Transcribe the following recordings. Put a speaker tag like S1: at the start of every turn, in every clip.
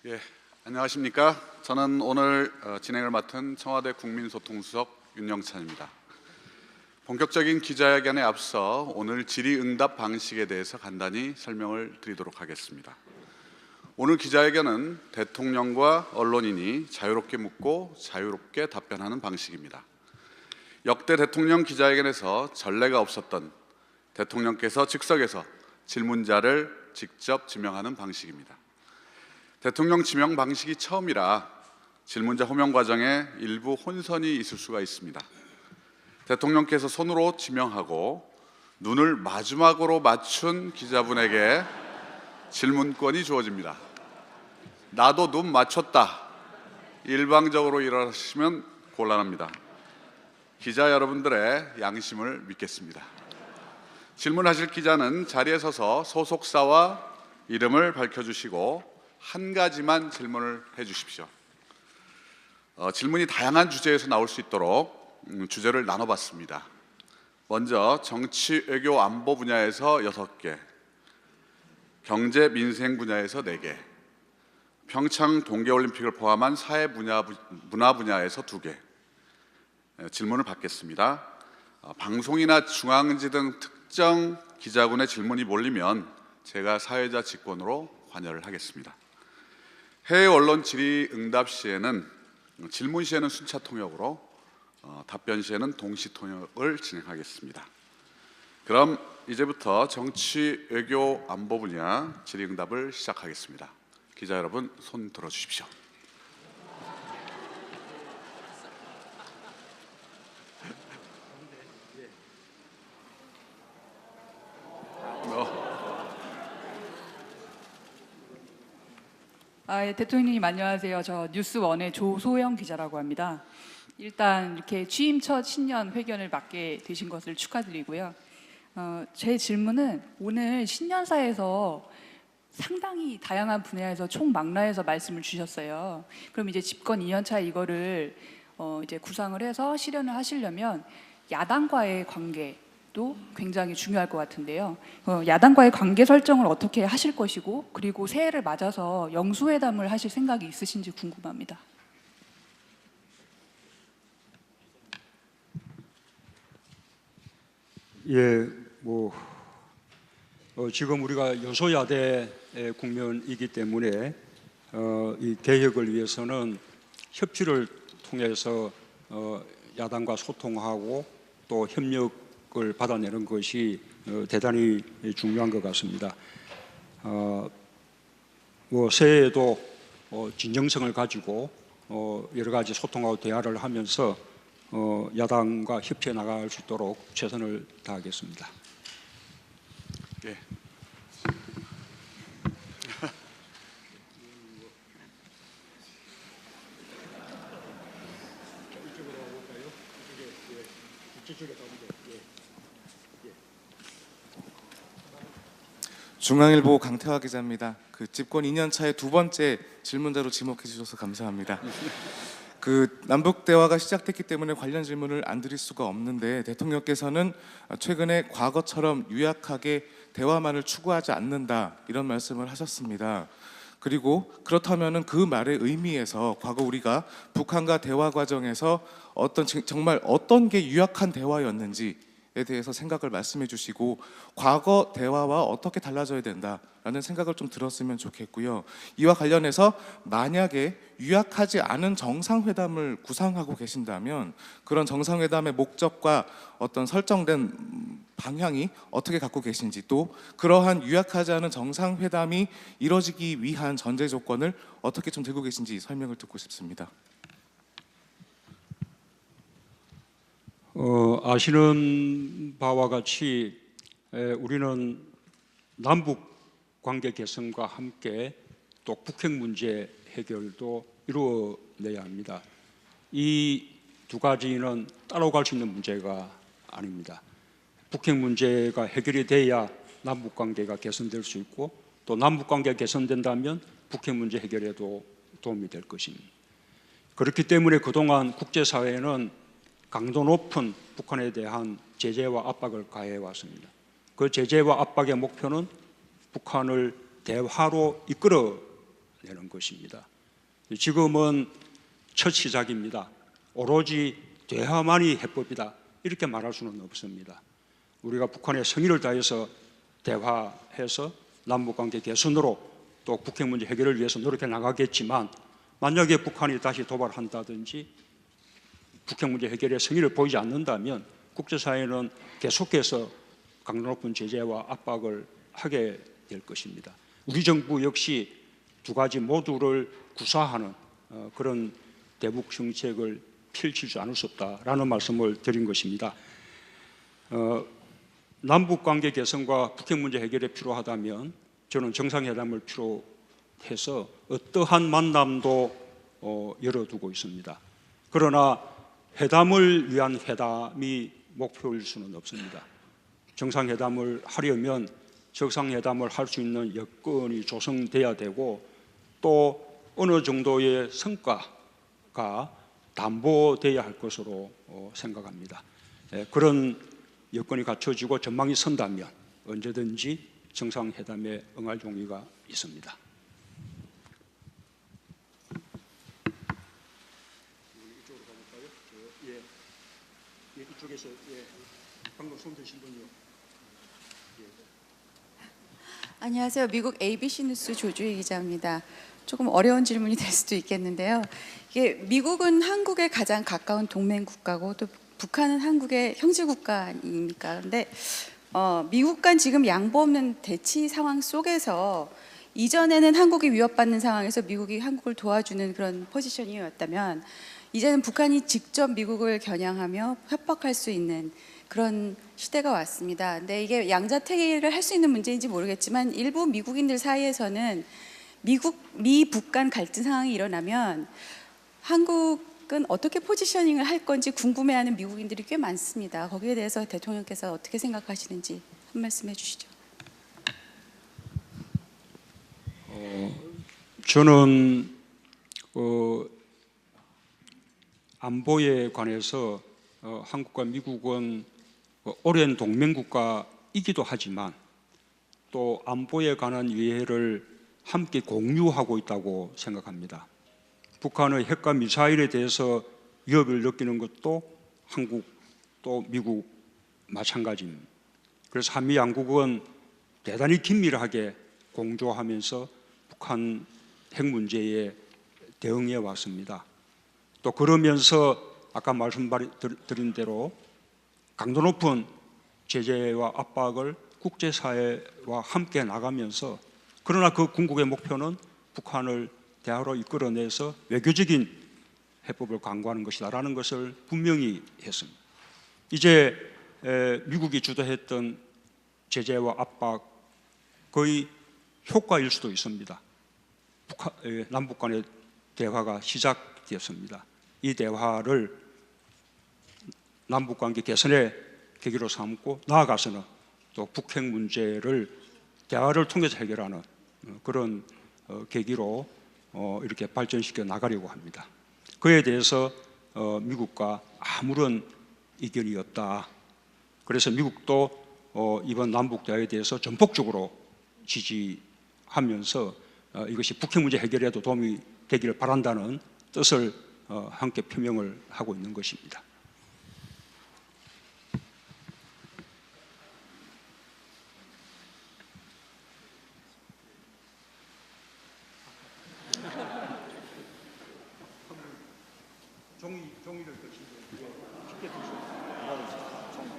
S1: 예, 안녕하십니까? 저는 오늘 진행을 맡은 청와대 국민소통수석 윤영찬입니다. 본격적인 기자회견에 앞서 오늘 질의응답 방식에 대해서 간단히 설명을 드리도록 하겠습니다. 오늘 기자회견은 대통령과 언론인이 자유롭게 묻고 자유롭게 답변하는 방식입니다. 역대 대통령 기자회견에서 전례가 없었던 대통령께서 즉석에서 질문자를 직접 지명하는 방식입니다. 대통령 지명 방식이 처음이라 질문자 호명 과정에 일부 혼선이 있을 수가 있습니다. 대통령께서 손으로 지명하고 눈을 마지막으로 맞춘 기자분에게 질문권이 주어집니다. 나도 눈 맞췄다. 일방적으로 일하시면 곤란합니다. 기자 여러분들의 양심을 믿겠습니다. 질문하실 기자는 자리에 서서 소속사와 이름을 밝혀주시고 한 가지만 질문을 해주십시오. 질문이 다양한 주제에서 나올 수 있도록 주제를 나눠봤습니다. 먼저 정치, 외교, 안보 분야에서 6개, 경제, 민생 분야에서 4개, 평창 동계올림픽을 포함한 사회 문화 분야에서 2개 질문을 받겠습니다. 방송이나 중앙지 등 특정 기자군의 질문이 몰리면 제가 사회자 직권으로 관여를 하겠습니다. 해외 언론 질의응답 시에는 질문 시에는 순차 통역으로 답변 시에는 동시 통역을 진행하겠습니다. 그럼 이제부터 정치, 외교, 안보 분야 질의응답을 시작하겠습니다. 기자 여러분 손 들어주십시오.
S2: 대통령님 안녕하세요. 저 뉴스원의 조소영 기자라고 합니다. 일단 이렇게 취임 첫 신년 회견을 맡게 되신 것을 축하드리고요. 제 질문은 오늘 신년사에서 상당히 다양한 분야에서 총망라해서 말씀을 주셨어요. 그럼 이제 집권 2년차 이거를 이제 구상을 해서 실현을 하시려면 야당과의 관계도 굉장히 중요할 것 같은데요. 야당과의 관계 설정을 어떻게 하실 것이고, 그리고 새해를 맞아서 영수회담을 하실 생각이 있으신지 궁금합니다.
S3: 예, 지금 우리가 여소야대 국면이기 때문에 이 개혁을 위해서는 협치를 통해서 야당과 소통하고 또 협력을 받아내는 것이 대단히 중요한 것 같습니다. 새해에도 진정성을 가지고 여러 가지 소통하고 대화를 하면서 야당과 협치해 나갈 수 있도록 최선을 다하겠습니다.
S1: 예.
S4: 중앙일보 강태화 기자입니다. 집권 2년 차의 두 번째 질문자로 지목해 주셔서 감사합니다. 남북 대화가 시작됐기 때문에 관련 질문을 안 드릴 수가 없는데, 대통령께서는 최근에 과거처럼 유약하게 대화만을 추구하지 않는다 이런 말씀을 하셨습니다. 그리고 그렇다면은 그 말의 의미에서 과거 우리가 북한과 대화 과정에서 정말 어떤 게 유약한 대화였는지에 대해서 생각을 말씀해 주시고, 과거 대화와 어떻게 달라져야 된다라는 생각을 좀 들었으면 좋겠고요. 이와 관련해서 만약에 유약하지 않은 정상회담을 구상하고 계신다면 그런 정상회담의 목적과 어떤 설정된 방향이 어떻게 갖고 계신지, 또 그러한 유약하지 않은 정상회담이 이뤄지기 위한 전제 조건을 어떻게 좀 들고 계신지 설명을 듣고 싶습니다.
S3: 아시는 바와 같이 우리는 남북 관계 개선과 함께 또 북핵 문제 해결도 이루어내야 합니다. 이 두 가지는 따로 갈 수 있는 문제가 아닙니다. 북핵 문제가 해결이 돼야 남북 관계가 개선될 수 있고, 또 남북 관계가 개선된다면 북핵 문제 해결에도 도움이 될 것입니다. 그렇기 때문에 그동안 국제사회는 강도 높은 북한에 대한 제재와 압박을 가해 왔습니다. 그 제재와 압박의 목표는 북한을 대화로 이끌어 내는 것입니다. 지금은 첫 시작입니다. 오로지 대화만이 해법이다 이렇게 말할 수는 없습니다. 우리가 북한의 성의를 다해서 대화해서 남북관계 개선으로 또 북핵 문제 해결을 위해서 노력해 나가겠지만, 만약에 북한이 다시 도발한다든지 북핵 문제 해결에 성의를 보이지 않는다면 국제사회는 계속해서 강도 높은 제재와 압박을 하게 될 것입니다. 우리 정부 역시 두 가지 모두를 구사하는 그런 대북 정책을 펼치지 않을 수 없다라는 말씀을 드린 것입니다. 남북 관계 개선과 북핵 문제 해결에 필요하다면 저는 정상회담을 필요해서 어떠한 만남도 열어두고 있습니다. 그러나 회담을 위한 회담이 목표일 수는 없습니다. 정상회담을 하려면 정상회담을 할 수 있는 여건이 조성돼야 되고, 또 어느 정도의 성과가 담보돼야 할 것으로 생각합니다. 그런 여건이 갖춰지고 전망이 선다면 언제든지 정상회담에 응할 용의가 있습니다. 이쪽으로 가볼까요? 예, 이쪽에서 방금 손 드신 분이요.
S5: 안녕하세요. 미국 ABC 뉴스 조주희 기자입니다. 조금 어려운 질문이 될 수도 있겠는데요. 이게 미국은 한국에 가장 가까운 동맹 국가고 또 북한은 한국의 형제 국가 아닙니까? 근데 미국 간 지금 양보 없는 대치 상황 속에서 이전에는 한국이 위협받는 상황에서 미국이 한국을 도와주는 그런 포지셔닝이었다면, 이제는 북한이 직접 미국을 겨냥하며 협박할 수 있는 그런 시대가 왔습니다. 근데 이게 양자택일을 할 수 있는 문제인지 모르겠지만 일부 미국인들 사이에서는 미북 간 갈등 상황이 일어나면 한국은 어떻게 포지셔닝을 할 건지 궁금해하는 미국인들이 꽤 많습니다. 거기에 대해서 대통령께서 어떻게 생각하시는지 한 말씀 해주시죠.
S3: 저는 안보에 관해서 한국과 미국은 오랜 동맹국가이기도 하지만 또 안보에 관한 이해를 함께 공유하고 있다고 생각합니다. 북한의 핵과 미사일에 대해서 위협을 느끼는 것도 한국 또 미국 마찬가지입니다. 그래서 한미 양국은 대단히 긴밀하게 공조하면서 북한 핵 문제에 대응해 왔습니다. 또 그러면서 아까 말씀드린 대로 강도 높은 제재와 압박을 국제사회와 함께 나가면서, 그러나 그 궁극의 목표는 북한을 대화로 이끌어내서 외교적인 해법을 강구하는 것이다라는 것을 분명히 했습니다. 이제 미국이 주도했던 제재와 압박 거의 효과일 수도 있습니다. 남북 간의 대화가 시작되었습니다. 이 대화를 남북관계 개선의 계기로 삼고 나아가서는 또 북핵 문제를 대화를 통해서 해결하는 그런 계기로 이렇게 발전시켜 나가려고 합니다. 그에 대해서 미국과 아무런 이견이 없다. 그래서 미국도 이번 남북 대화에 대해서 전폭적으로 지지하면서 이것이 북핵 문제 해결에도 도움이 되기를 바란다는 뜻을 함께 표명을 하고 있는 것입니다.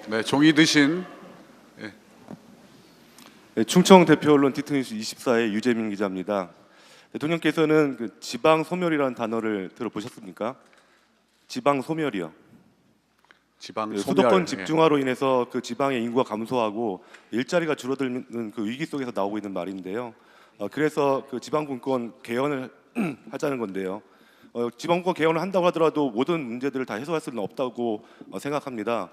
S1: 네, 종이 드신
S6: 네, 충청 대표 언론 디트니스 24의 유재민 기자입니다. 대통령께서는 그 지방 소멸이라는 단어를 들어보셨습니까? 지방 소멸이요.
S1: 지방
S6: 네,
S1: 소멸.
S6: 수도권 집중화로 인해서 그 지방의 인구가 감소하고 일자리가 줄어드는 그 위기 속에서 나오고 있는 말인데요. 그래서 그 지방분권 개헌을 하자는 건데요. 지방분권 개헌을 한다고 하더라도 모든 문제들을 다 해소할 수는 없다고 생각합니다.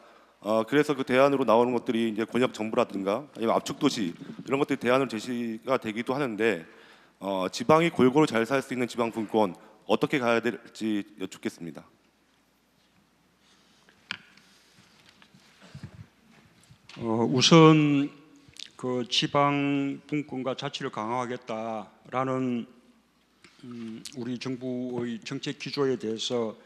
S6: 그래서 그 대안으로 나오는 것들이 이제 권역 정부라든가 아니면 압축 도시 이런 것들이 대안으로 제시가 되기도 하는데, 지방이 골고루 잘 살 수 있는 지방 분권 어떻게 가야 될지 여쭙겠습니다.
S3: 우선 그 지방 분권과 자치를 강화하겠다라는 우리 정부의 정책 기조에 대해서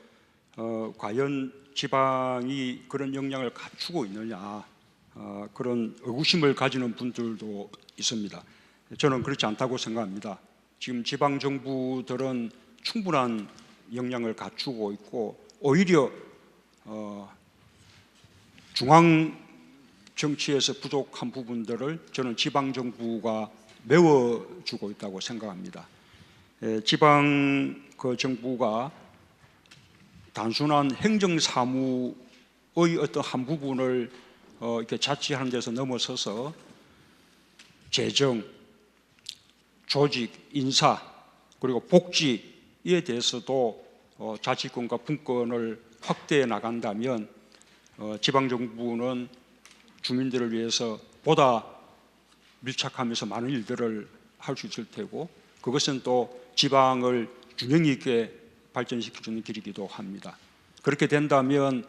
S3: 과연 지방이 그런 역량을 갖추고 있느냐 그런 의구심을 가지는 분들도 있습니다. 저는 그렇지 않다고 생각합니다. 지금 지방 정부들은 충분한 역량을 갖추고 있고 오히려 중앙 정치에서 부족한 부분들을 저는 지방 정부가 메워주고 있다고 생각합니다. 지방 정부가 단순한 행정 사무의 어떤 한 부분을 이렇게 자치하는 데서 넘어서서 재정, 조직, 인사 그리고 복지에 대해서도 자치권과 분권을 확대해 나간다면 지방 정부는 주민들을 위해서 보다 밀착하면서 많은 일들을 할 수 있을 테고 그것은 또 지방을 균형 있게 발전시켜주는 길이기도 합니다. 그렇게 된다면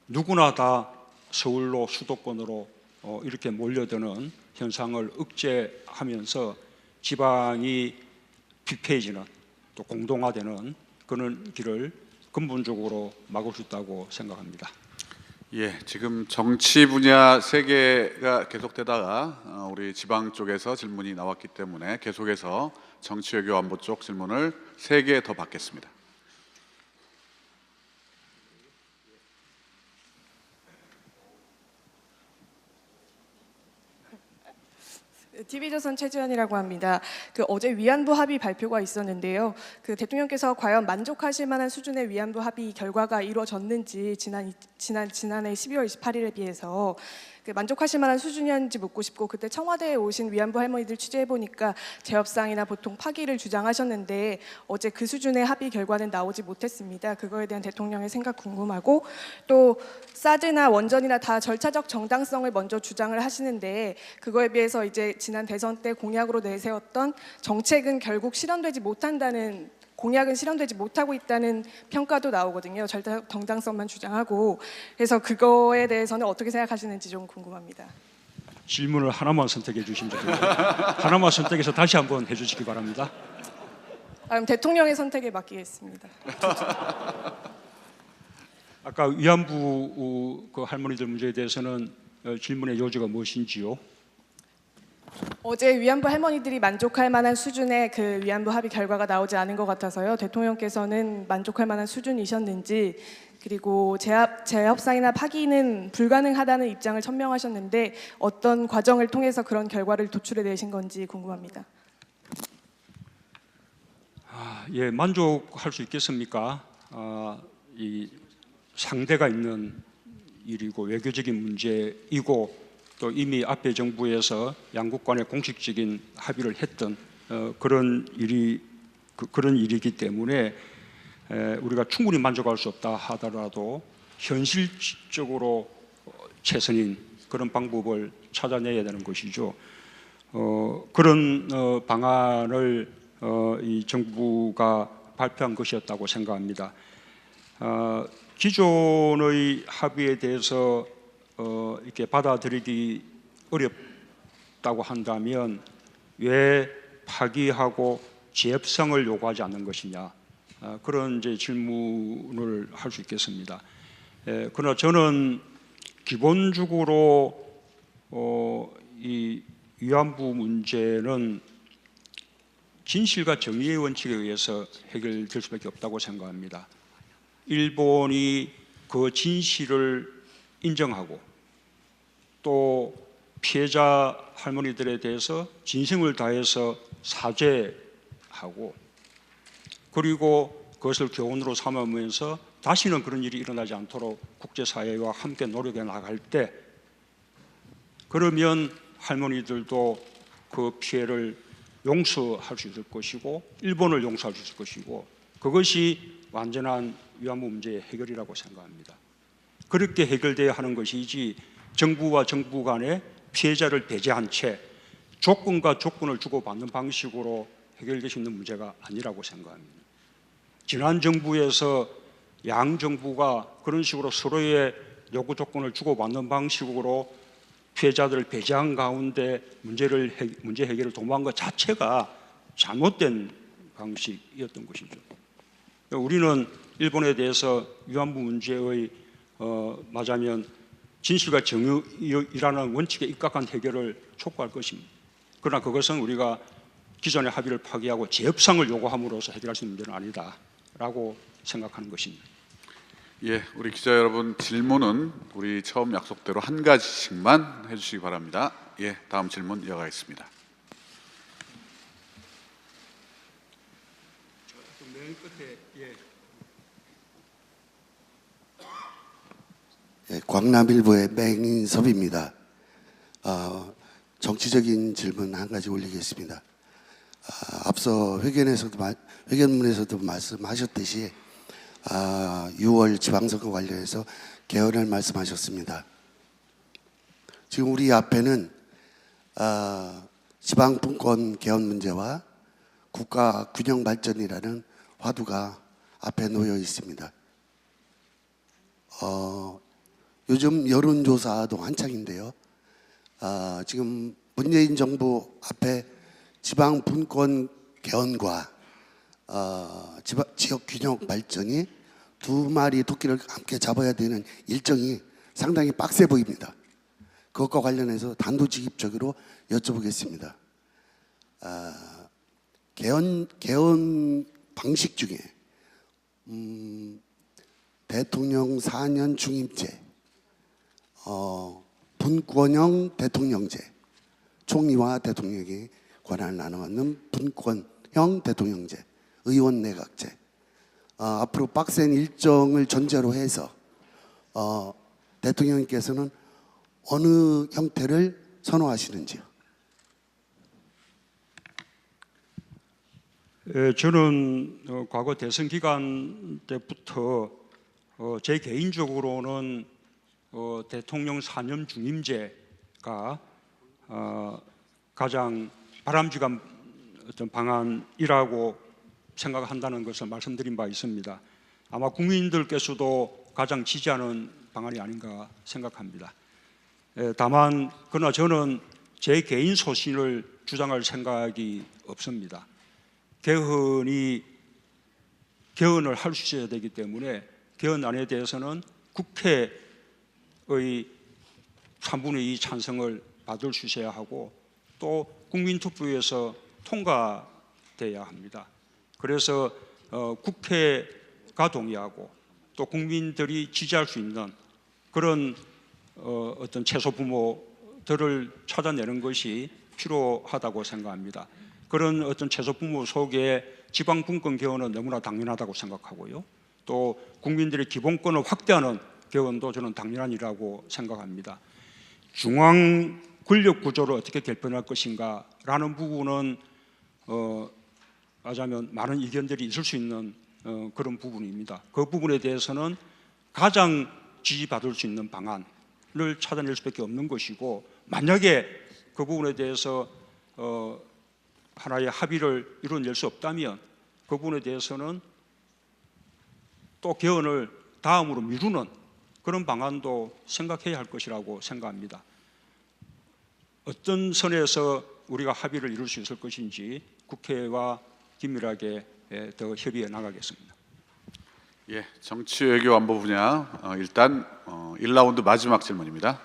S3: 누구나 다 서울로 수도권으로 이렇게 몰려드는 현상을 억제하면서 지방이 피폐해지는 또 공동화되는 그런 길을 근본적으로 막을 수 있다고 생각합니다.
S1: 예, 지금 정치 분야 3개가 계속되다가 우리 지방 쪽에서 질문이 나왔기 때문에 계속해서 정치 외교 안보 쪽 질문을 3개 더 받겠습니다.
S7: TV조선 최지연이라고 합니다. 어제 위안부 합의 발표가 있었는데요. 대통령께서 과연 만족하실 만한 수준의 위안부 합의 결과가 이루어졌는지 지난해 12월 28일에 비해서 만족하실 만한 수준이었는지 묻고 싶고 그때 청와대에 오신 위안부 할머니들 취재해 보니까 재협상이나 보통 파기를 주장하셨는데 어제 그 수준의 합의 결과는 나오지 못했습니다. 그거에 대한 대통령의 생각 궁금하고 또 사드나 원전이나 다 절차적 정당성을 먼저 주장을 하시는데 그거에 비해서 이제 지난 대선 때 공약으로 내세웠던 정책은 결국 실현되지 못한다는 공약은 실현되지 못하고 있다는 평가도 나오거든요. 절차적 정당성만 주장하고 그래서 그거에 대해서는 어떻게 생각하시는지 좀 궁금합니다.
S3: 질문을 하나만 선택해 주시면 됩니다. 하나만 선택해서 다시 한번 해주시기 바랍니다.
S7: 그럼 대통령의 선택에 맡기겠습니다.
S3: 아까 위안부 할머니들 문제에 대해서는 질문의 요지가 무엇인지요?
S7: 어제 위안부 할머니들이 만족할 만한 수준의 위안부 합의 결과가 나오지 않은 것 같아서요. 대통령께서는 만족할 만한 수준이셨는지 그리고 재협상이나 파기는 불가능하다는 입장을 천명하셨는데 어떤 과정을 통해서 그런 결과를 도출해내신 건지 궁금합니다.
S3: 예, 만족할 수 있겠습니까? 이 상대가 있는 일이고 외교적인 문제이고 또 이미 앞에 정부에서 양국 간의 공식적인 합의를 했던 그런 일이기 때문에 우리가 충분히 만족할 수 없다 하더라도 현실적으로 최선인 그런 방법을 찾아내야 되는 것이죠. 그런 방안을 이 정부가 발표한 것이었다고 생각합니다. 기존의 합의에 대해서 이렇게 받아들이기 어렵다고 한다면 왜 파기하고 재협상을 요구하지 않는 것이냐 그런 이제 질문을 할 수 있겠습니다. 그러나 저는 기본적으로 이 위안부 문제는 진실과 정의의 원칙에 의해서 해결될 수밖에 없다고 생각합니다. 일본이 그 진실을 인정하고 또 피해자 할머니들에 대해서 진심을 다해서 사죄하고 그리고 그것을 교훈으로 삼으면서 다시는 그런 일이 일어나지 않도록 국제사회와 함께 노력해 나갈 때 그러면 할머니들도 그 피해를 용서할 수 있을 것이고 일본을 용서할 수 있을 것이고 그것이 완전한 위안부 문제의 해결이라고 생각합니다. 그렇게 해결돼야 하는 것이지 정부와 정부 간에 피해자를 배제한 채 조건과 조건을 주고받는 방식으로 해결될 수 있는 문제가 아니라고 생각합니다. 지난 정부에서 양 정부가 그런 식으로 서로의 요구 조건을 주고받는 방식으로 피해자들을 배제한 가운데 문제 해결을 도모한 것 자체가 잘못된 방식이었던 것이죠. 우리는 일본에 대해서 위안부 문제의 말하자면 진실과 정의라는 원칙에 입각한 해결을 촉구할 것입니다. 그러나 그것은 우리가 기존의 합의를 파기하고 재협상을 요구함으로써 해결할 수 있는 문제는 아니다라고 생각하는 것입니다.
S1: 예, 우리 기자 여러분 질문은 우리 처음 약속대로 한 가지씩만 해주시기 바랍니다. 예, 다음 질문 이어가겠습니다.
S3: 맨 끝에
S8: 예, 광남일보의 맹인섭입니다. 정치적인 질문 한 가지 올리겠습니다. 앞서 회견문에서도 말씀하셨듯이 6월 지방선거 관련해서 개헌을 말씀하셨습니다. 지금 우리 앞에는 지방분권 개헌 문제와 국가 균형 발전이라는 화두가 앞에 놓여 있습니다. 요즘 여론조사도 한창인데요. 지금 문재인 정부 앞에 지방분권 개헌과 지역 균형 발전이 두 마리 토끼를 함께 잡아야 되는 일정이 상당히 빡세 보입니다. 그것과 관련해서 단도직입적으로 여쭤보겠습니다. 개헌 방식 중에 대통령 4년 중임제, 분권형 대통령제, 총리와 대통령이 권한을 나눠받는 분권형 대통령제, 의원 내각제, 앞으로 빡센 일정을 전제로 해서 대통령께서는 어느 형태를 선호하시는지요?
S3: 저는 과거 대선 기간 때부터 제 개인적으로는 대통령 4년 중임제가 가장 바람직한 어떤 방안이라고 생각한다는 것을 말씀드린 바 있습니다. 아마 국민들께서도 가장 지지하는 방안이 아닌가 생각합니다. 다만 그러나 저는 제 개인 소신을 주장할 생각이 없습니다. 개헌을 할 수 있어야 되기 때문에 개헌안에 대해서는 국회의 3분의 2 찬성을 받을 수 있어야 하고 또 국민투표에서 통과돼야 합니다. 그래서 국회가 동의하고 또 국민들이 지지할 수 있는 그런 어떤 채소 부모들을 찾아내는 것이 필요하다고 생각합니다. 그런 어떤 채소 부모 속에 지방분권 개헌은 너무나 당연하다고 생각하고요. 또 국민들의 기본권을 확대하는 개헌도 저는 당연한 일이라고 생각합니다. 중앙 권력 구조를 어떻게 개편할 것인가라는 부분은 말하자면 많은 의견들이 있을 수 있는 그런 부분입니다. 그 부분에 대해서는 가장 지지받을 수 있는 방안을 찾아낼 수밖에 없는 것이고 만약에 그 부분에 대해서 하나의 합의를 이뤄낼 수 없다면 그 부분에 대해서는 또 개헌을 다음으로 미루는 그런 방안도 생각해야 할 것이라고 생각합니다. 어떤 선에서 우리가 합의를 이룰 수 있을 것인지 국회와 긴밀하게 더 협의해 나가겠습니다.
S1: 예, 정치 외교 안보 분야 일단 1라운드 마지막 질문입니다.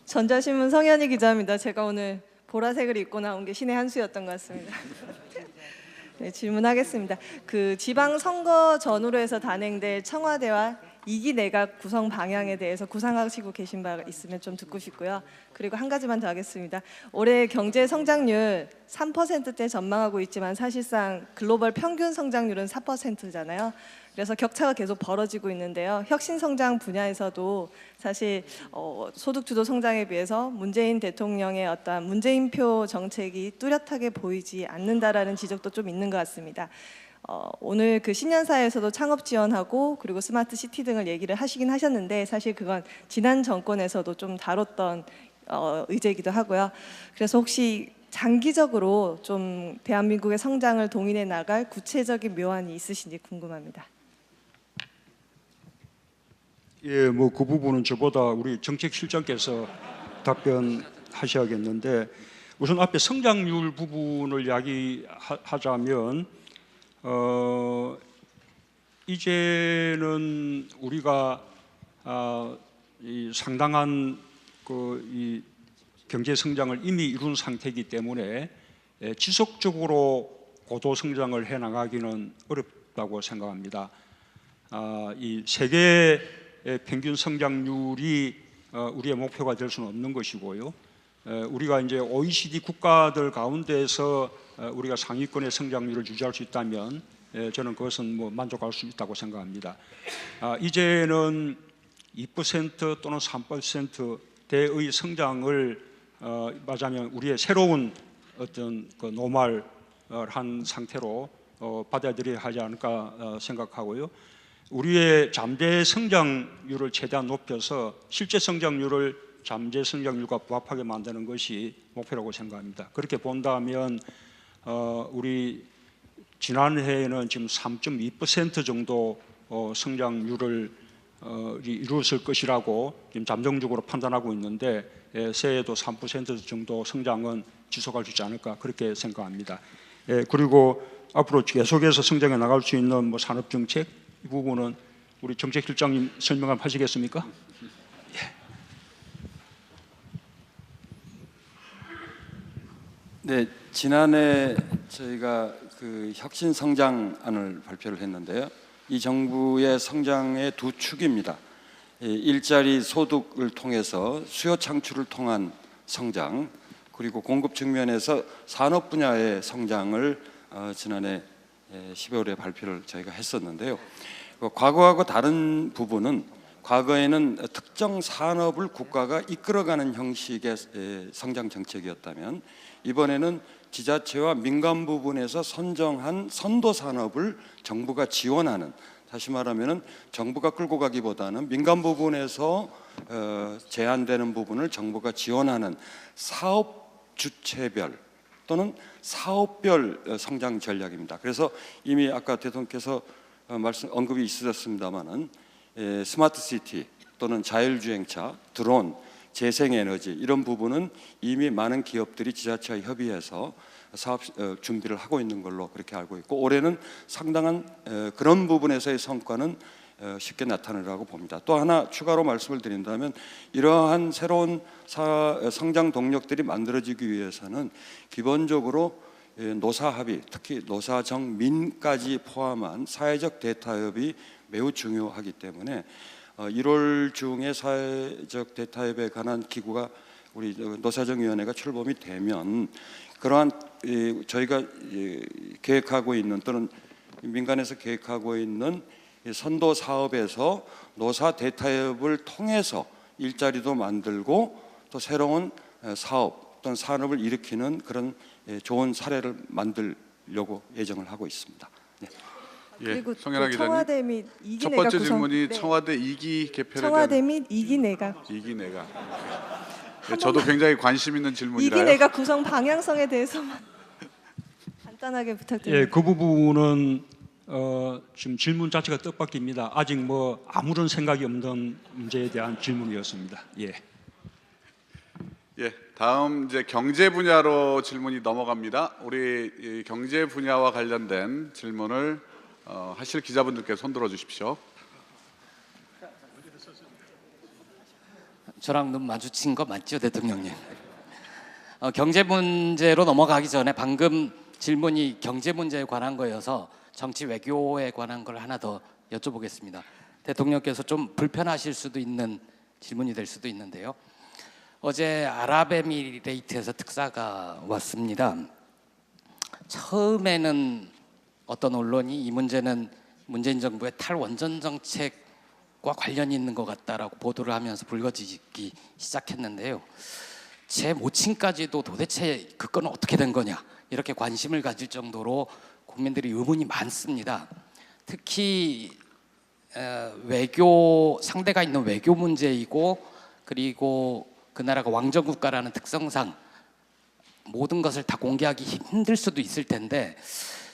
S9: 전자신문 성현희 기자입니다. 제가 오늘 보라색을 입고 나온 게 신의 한 수였던 것 같습니다. 네, 질문하겠습니다. 그 지방 선거 전후로 해서 단행될 청와대와 2기 내각 구성 방향에 대해서 구상하시고 계신 바 있으면 좀 듣고 싶고요. 그리고 한 가지만 더 하겠습니다. 올해 경제 성장률 3%대 전망하고 있지만 사실상 글로벌 평균 성장률은 4%잖아요. 그래서 격차가 계속 벌어지고 있는데요. 혁신 성장 분야에서도 사실 소득주도 성장에 비해서 문재인 대통령의 어떤 문재인표 정책이 뚜렷하게 보이지 않는다라는 지적도 좀 있는 것 같습니다. 오늘 그 신년사에서도 창업 지원하고 그리고 스마트 시티 등을 얘기를 하시긴 하셨는데 사실 그건 지난 정권에서도 좀 다뤘던 의제이기도 하고요. 그래서 혹시 장기적으로 좀 대한민국의 성장을 동인해 나갈 구체적인 묘안이 있으신지 궁금합니다.
S3: 예, 뭐 그 부분은 저보다 우리 정책실장께서 답변하셔야겠는데 우선 앞에 성장률 부분을 이야기하자면 이제는 우리가 이 상당한 이 경제 성장을 이미 이룬 상태이기 때문에 지속적으로 고도 성장을 해 나가기는 어렵다고 생각합니다. 이 세계 평균 성장률이 우리의 목표가 될 수는 없는 것이고요. 우리가 이제 OECD 국가들 가운데서 우리가 상위권의 성장률을 유지할 수 있다면 저는 그것은 뭐 만족할 수 있다고 생각합니다. 이제는 2% 또는 3%대의 성장을 말하자면 우리의 새로운 어떤 그 노멀한 상태로 받아들여야 하지 않을까 생각하고요. 우리의 잠재 성장률을 최대한 높여서 실제 성장률을 잠재 성장률과 부합하게 만드는 것이 목표라고 생각합니다. 그렇게 본다면 우리 지난해에는 지금 3.2% 정도 성장률을 이루었을 것이라고 지금 잠정적으로 판단하고 있는데 새해에도 3% 정도 성장은 지속할 수 있지 않을까 그렇게 생각합니다. 그리고 앞으로 계속해서 성장해 나갈 수 있는 뭐 산업 정책 이 부분은 우리 정책실장님 설명 하시겠습니까?
S10: 네, 지난해 저희가 그 혁신 성장안을 발표를 했는데요. 이 정부의 성장의 두 축입니다. 일자리 소득을 통해서 수요 창출을 통한 성장, 그리고 공급 측면에서 산업 분야의 성장을 지난해 12월에 발표를 저희가 했었는데요. 과거하고 다른 부분은 과거에는 특정 산업을 국가가 이끌어가는 형식의 성장 정책이었다면 이번에는 지자체와 민간 부분에서 선정한 선도 산업을 정부가 지원하는, 다시 말하면 정부가 끌고 가기보다는 민간 부분에서 제한되는 부분을 정부가 지원하는 사업 주체별 또는 사업별 성장 전략입니다. 그래서 이미 아까 대통령께서 언급이 있으셨습니다마는 스마트 시티 또는 자율주행차, 드론, 재생에너지 이런 부분은 이미 많은 기업들이 지자체와 협의해서 사업 준비를 하고 있는 걸로 그렇게 알고 있고 올해는 상당한 그런 부분에서의 성과는 쉽게 나타나리라고 봅니다. 또 하나 추가로 말씀을 드린다면 이러한 새로운 성장 동력들이 만들어지기 위해서는 기본적으로 노사 합의, 특히 노사정 민까지 포함한 사회적 대타협이 매우 중요하기 때문에 1월 중에 사회적 대타협에 관한 기구가 우리 노사정위원회가 출범이 되면 그러한 저희가 계획하고 있는 또는 민간에서 계획하고 있는 선도 사업에서 노사 대타협을 통해서 일자리도 만들고 또 새로운 사업 또는 산업을 일으키는 그런 좋은 사례를 만들려고 예정을 하고 있습니다. 네.
S9: 그리고
S1: 성현아 기자님.
S9: 청와대 및 2기
S1: 첫
S9: 내각
S1: 번째
S9: 구성,
S1: 질문이
S9: 네.
S1: 청와대 2기 개편에
S9: 청와대
S1: 대한
S9: 및 2기 내각
S1: 2기 내각. 저도 굉장히 관심 있는
S9: 2기
S1: 질문이라요.
S9: 내각 구성 방향성에 대해서만 간단하게 부탁드립니다.
S3: 예, 그 부분은 지금 질문 자체가 뜻밖입니다. 아직 뭐 아무런 생각이 없는 문제에 대한 질문이었습니다. 예.
S1: 예, 다음 이제 경제 분야로 질문이 넘어갑니다. 우리 이 경제 분야와 관련된 질문을 하실 기자분들께 손들어 주십시오.
S11: 저랑 눈 마주친 거 맞죠, 대통령님? 경제 문제로 넘어가기 전에 방금 질문이 경제 문제에 관한 거여서 정치 외교에 관한 걸 하나 더 여쭤보겠습니다. 대통령께서 좀 불편하실 수도 있는 질문이 될 수도 있는데요. 어제 아랍에미레이트에서 특사가 왔습니다. 처음에는 어떤 언론이 이 문제는 문재인 정부의 탈원전 정책과 관련이 있는 것 같다라고 보도를 하면서 불거지기 시작했는데요. 제 모친까지도 도대체 그 건은 어떻게 된 거냐 이렇게 관심을 가질 정도로 국민들이 의문이 많습니다. 특히 외교 상대가 있는 외교 문제이고 그리고 그 나라가 왕정 국가라는 특성상 모든 것을 다 공개하기 힘들 수도 있을 텐데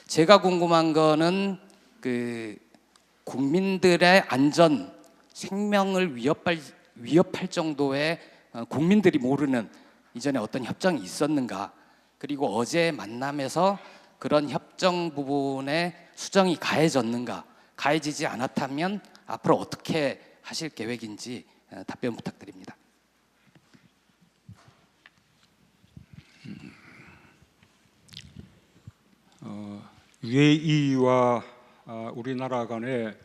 S11: 제가 궁금한 거는 그 국민들의 안전 생명을 위협할 정도의 국민들이 모르는 이전에 어떤 협정이 있었는가, 그리고 어제 만남에서 그런 협정 부분에 수정이 가해졌는가, 가해지지 않았다면 앞으로 어떻게 하실 계획인지 답변 부탁드립니다.
S3: UAE와 우리나라 간에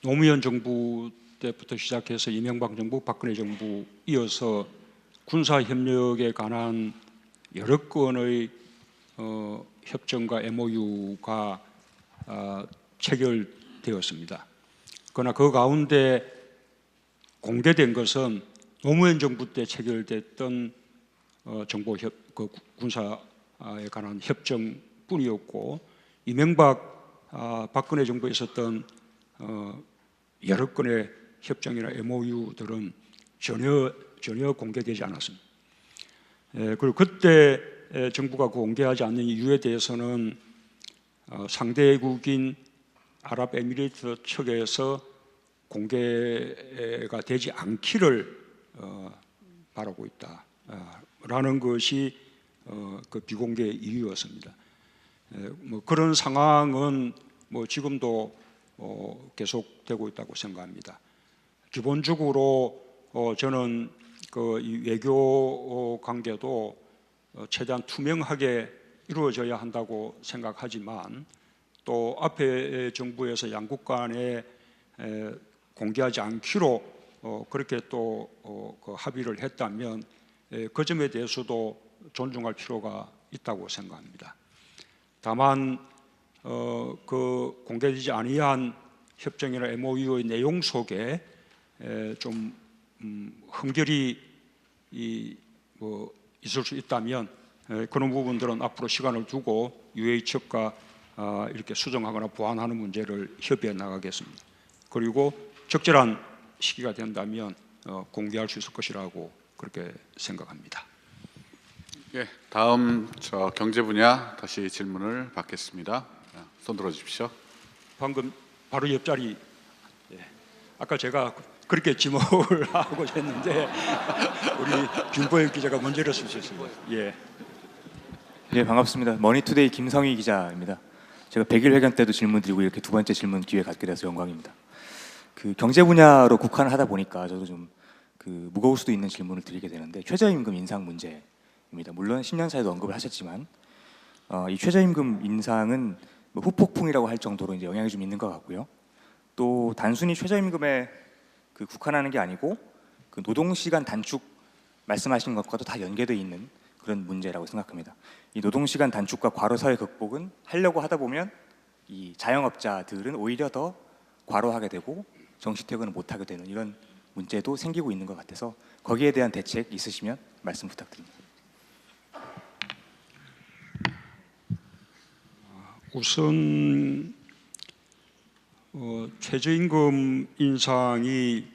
S3: 노무현 정부 때부터 시작해서 이명박 정부, 박근혜 정부 이어서 군사 협력에 관한 여러 건의 협정과 MOU가 체결되었습니다. 그러나 그 가운데 공개된 것은 노무현 정부 때 체결됐던 군사에 관한 협정뿐이었고, 이명박 박근혜 정부에 있었던 여러 건의 협정이나 MOU들은 전혀 공개되지 않았습니다. 그리고 그때 정부가 공개하지 않는 이유에 대해서는 상대국인 아랍에미리트 측에서 공개가 되지 않기를 바라고 있다라는 것이 그 비공개 이유였습니다. 뭐 그런 상황은 뭐 지금도 계속되고 있다고 생각합니다. 기본적으로 저는 이 외교 관계도 최대한 투명하게 이루어져야 한다고 생각하지만, 또 앞에 정부에서 양국 간에 공개하지 않기로 그렇게 또 그 합의를 했다면 그 점에 대해서도 존중할 필요가 있다고 생각합니다. 다만 그 공개되지 아니한 협정이나 MOU의 내용 속에 좀 흠결이 있을 수 있다면 그런 부분들은 앞으로 시간을 두고 UAE 측과 이렇게 수정하거나 보완하는 문제를 협의해 나가겠습니다. 그리고 적절한 시기가 된다면 공개할 수 있을 것이라고 그렇게 생각합니다.
S1: 예, 다음 경제 분야 다시 질문을 받겠습니다. 손 들어주십시오.
S3: 방금 바로 옆자리, 아까 제가 그렇게 지목을 하고 했는데 우리 김보영 기자가 문제를 쓰셨습니다.
S12: 예, 반갑습니다. 머니투데이 김성희 기자입니다. 제가 100일 회견 때도 질문 드리고 이렇게 두 번째 질문 기회 갖게 돼서 영광입니다. 그 경제 분야로 국한을 하다 보니까 저도 좀 무거울 수도 있는 질문을 드리게 되는데, 최저임금 인상 문제입니다. 물론 10년 사이도 언급을 하셨지만 이 최저임금 인상은 뭐 후폭풍이라고 할 정도로 이제 영향이 좀 있는 것 같고요. 또 단순히 최저임금에 국한하는 게 아니고 그 노동시간 단축 말씀하신 것과도 다 연계되어 있는 그런 문제라고 생각합니다. 이 노동시간 단축과 과로사회 극복은 하려고 하다 보면 이 자영업자들은 오히려 더 과로하게 되고 정시퇴근을 못하게 되는 이런 문제도 생기고 있는 것 같아서 거기에 대한 대책 있으시면 말씀 부탁드립니다.
S3: 우선 최저임금 인상이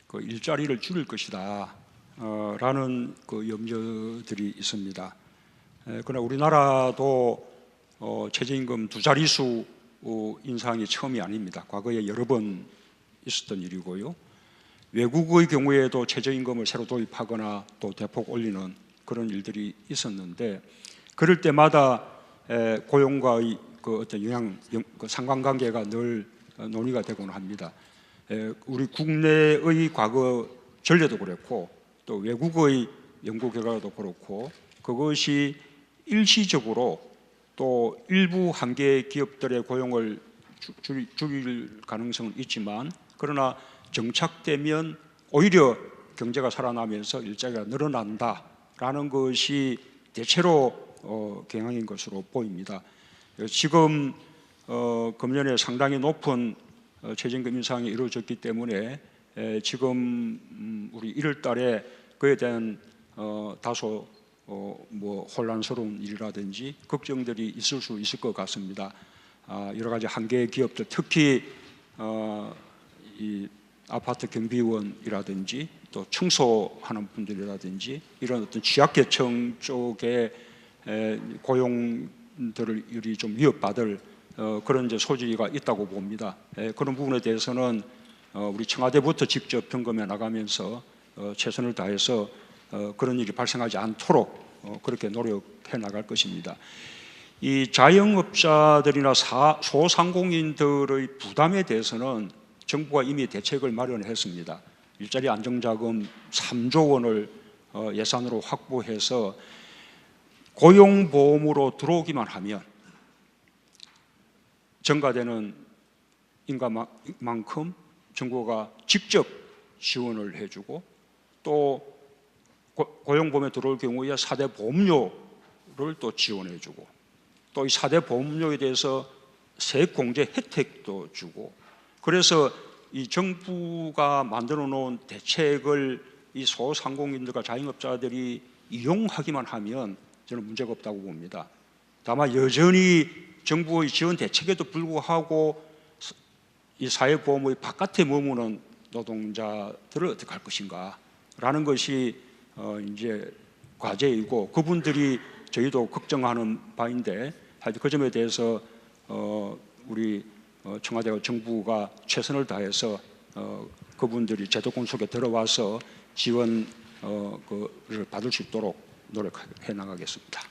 S3: 그 일자리를 줄일 것이다 라는 그 염려들이 있습니다. 그러나 우리나라도 최저임금 두 자릿수 인상이 처음이 아닙니다. 과거에 여러 번 있었던 일이고요. 외국의 경우에도 최저임금을 새로 도입하거나 또 대폭 올리는 그런 일들이 있었는데, 그럴 때마다 고용과의 그 어떤 그 상관관계가 늘 논의가 되곤 합니다. 우리 국내의 과거 전례도 그렇고 또 외국의 연구 결과도 그렇고, 그것이 일시적으로 또 일부 한계 기업들의 고용을 줄일 가능성은 있지만, 그러나 정착되면 오히려 경제가 살아나면서 일자리가 늘어난다라는 것이 대체로 경향인 것으로 보입니다. 지금 금년에 상당히 높은 최저임금 인상이 이루어졌기 때문에 지금 우리 1월 달에 그에 대한 다소 뭐 혼란스러운 일이라든지 걱정들이 있을 수 있을 것 같습니다. 여러 가지 한계 기업들, 특히 이 아파트 경비원이라든지 또 청소하는 분들이라든지 이런 어떤 취약계층 쪽의 고용들을 좀 위협받을 그런 이제 소지가 있다고 봅니다. 그런 부분에 대해서는 우리 청와대부터 직접 점검해 나가면서 최선을 다해서 그런 일이 발생하지 않도록 그렇게 노력해 나갈 것입니다. 이 자영업자들이나 소상공인들의 부담에 대해서는 정부가 이미 대책을 마련했습니다. 일자리 안정자금 3조 원을 예산으로 확보해서 고용보험으로 들어오기만 하면 증가되는 인가만큼 정부가 직접 지원을 해주고 또 고용보험에 들어올 경우에 4대 보험료를 또 지원해주고 또 이 4대 보험료에 대해서 세액공제 혜택도 주고 그래서 이 정부가 만들어 놓은 대책을 이 소상공인들과 자영업자들이 이용하기만 하면 저는 문제가 없다고 봅니다. 다만 여전히 정부의 지원 대책에도 불구하고 이 사회보험의 바깥에 머무는 노동자들을 어떻게 할 것인가라는 것이 이제 과제이고 그분들이 저희도 걱정하는 바인데 하여튼 그 점에 대해서 우리 청와대와 정부가 최선을 다해서 그분들이 제도권 속에 들어와서 지원을 받을 수 있도록 노력해 나가겠습니다.